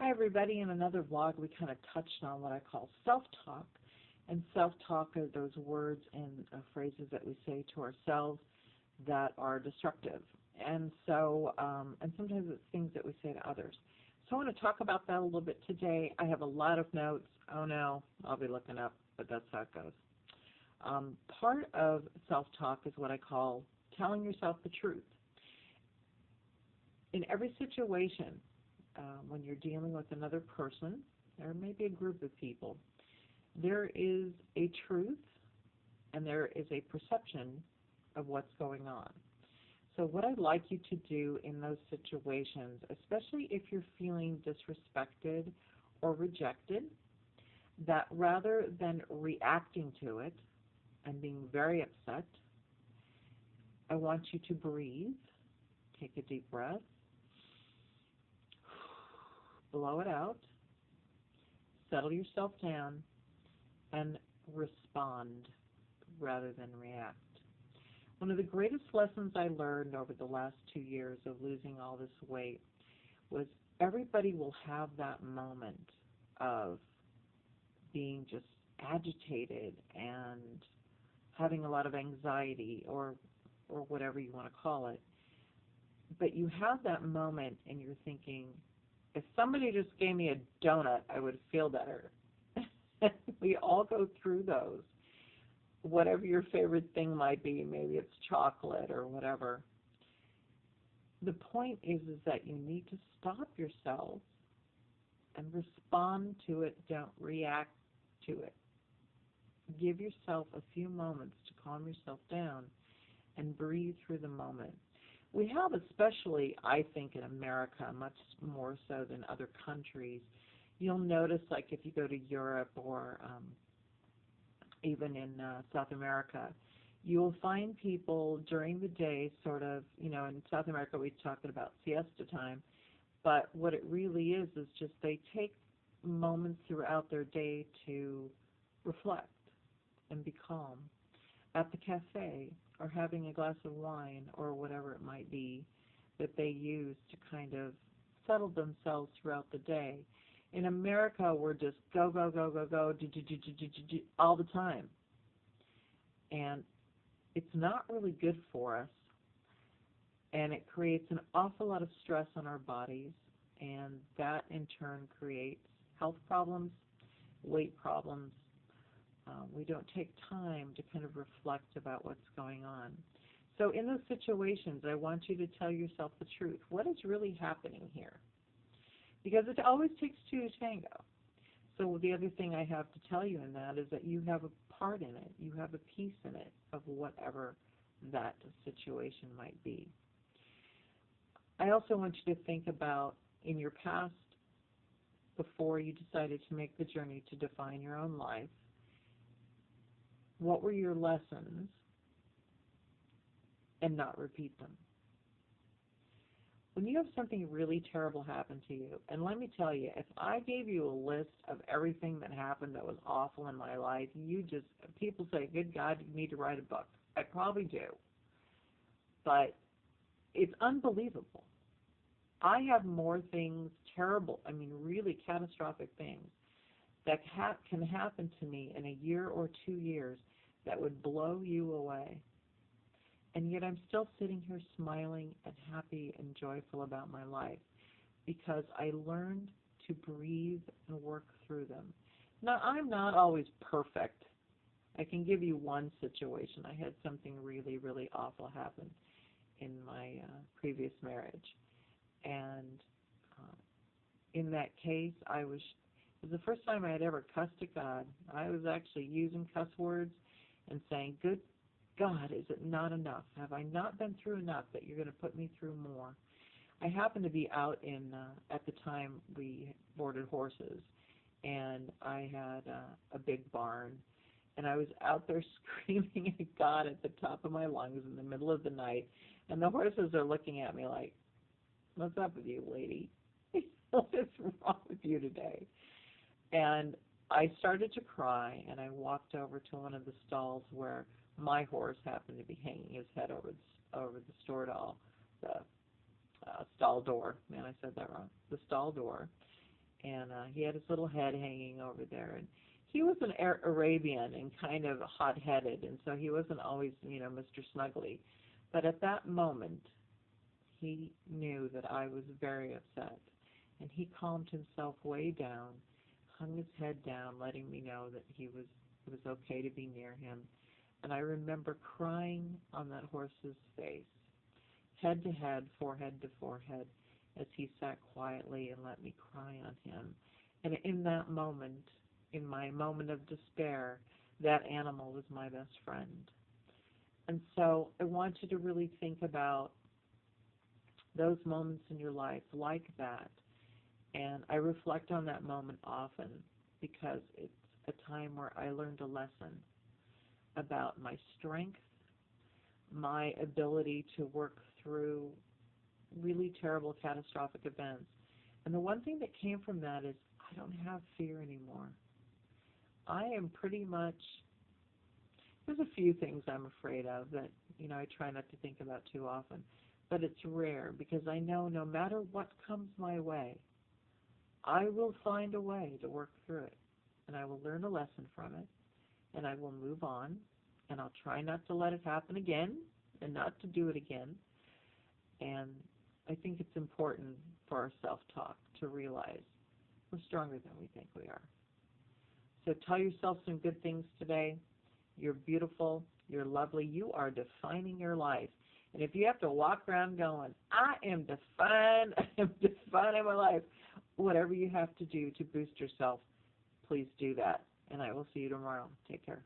Hi, everybody. In another vlog, we kind of touched on what I call self-talk. And self-talk are those words and phrases that we say to ourselves that are destructive. And sometimes it's things that we say to others. So I want to talk about that a little bit today. I have a lot of notes. Oh no, I'll be looking up, but that's how it goes. Part of self-talk is what I call telling yourself the truth. In every situation, when you're dealing with another person, or maybe a group of people, there is a truth and there is a perception of what's going on. So what I'd like you to do in those situations, especially if you're feeling disrespected or rejected, that rather than reacting to it and being very upset, I want you to breathe, take a deep breath, blow it out, settle yourself down, and respond rather than react. One of the greatest lessons I learned over the last 2 years of losing all this weight was everybody will have that moment of being just agitated and having a lot of anxiety or whatever you want to call it. But you have that moment and you're thinking, if somebody just gave me a donut, I would feel better. We all go through those. Whatever your favorite thing might be, maybe it's chocolate or whatever. The point is that you need to stop yourself and respond to it. Don't react to it. Give yourself a few moments to calm yourself down and breathe through the moment. We have, especially, I think, in America, much more so than other countries. You'll notice, like, if you go to Europe or even in South America, you'll find people during the day sort of, in South America we're talking about siesta time, but what it really is just they take moments throughout their day to reflect and be calm at the cafe or having a glass of wine or whatever it might be that they use to kind of settle themselves throughout the day. In America, we're just go, go, go, go, go, do, all the time. And it's not really good for us. And it creates an awful lot of stress on our bodies. And that, in turn, creates health problems, weight problems. We don't take time to kind of reflect about what's going on. So in those situations, I want you to tell yourself the truth. What is really happening here? Because it always takes two to tango. So the other thing I have to tell you in that is that you have a part in it. You have a piece in it of whatever that situation might be. I also want you to think about in your past, before you decided to make the journey to define your own life, what were your lessons, and not repeat them. When you have something really terrible happen to you, and let me tell you, if I gave you a list of everything that happened that was awful in my life, people say, good God, you need to write a book. I probably do. But it's unbelievable. I have more things, really catastrophic things, that can happen to me in a year or 2 years that would blow you away. And yet I'm still sitting here smiling and happy and joyful about my life because I learned to breathe and work through them. Now, I'm not always perfect. I can give you one situation. I had something really, really awful happen in my previous marriage. And in that case, it was the first time I had ever cussed at God. I was actually using cuss words and saying, good God, is it not enough? Have I not been through enough that you're going to put me through more? I happened to be out at the time we boarded horses, and I had a big barn, and I was out there screaming at God at the top of my lungs in the middle of the night, and the horses are looking at me like, what's up with you, lady? What is wrong with you today? And I started to cry, and I walked over to one of the stalls where my horse happened to be hanging his head over the the stall door. Man, I said that wrong. The stall door. and he had his little head hanging over there, and he was an Arabian and kind of hot-headed, and so he wasn't always, Mr. Snuggly. But at that moment, he knew that I was very upset, and he calmed himself way down, hung his head down, letting me know that it was okay to be near him. And I remember crying on that horse's face, head to head, forehead to forehead, as he sat quietly and let me cry on him. And in that moment, in my moment of despair, that animal was my best friend. And so I want you to really think about those moments in your life like that. And I reflect on that moment often because it's a time where I learned a lesson about my strength, my ability to work through really terrible catastrophic events. And the one thing that came from that is I don't have fear anymore. I am pretty much, there's a few things I'm afraid of that, I try not to think about too often, but it's rare because I know no matter what comes my way, I will find a way to work through it, and I will learn a lesson from it, and I will move on, and I'll try not to let it happen again and not to do it again. And I think it's important for our self-talk to realize we're stronger than we think we are. So tell yourself some good things today. You're beautiful. You're lovely. You are defining your life. And if you have to walk around going, I am defining my life, whatever you have to do to boost yourself, please do that. And I will see you tomorrow. Take care.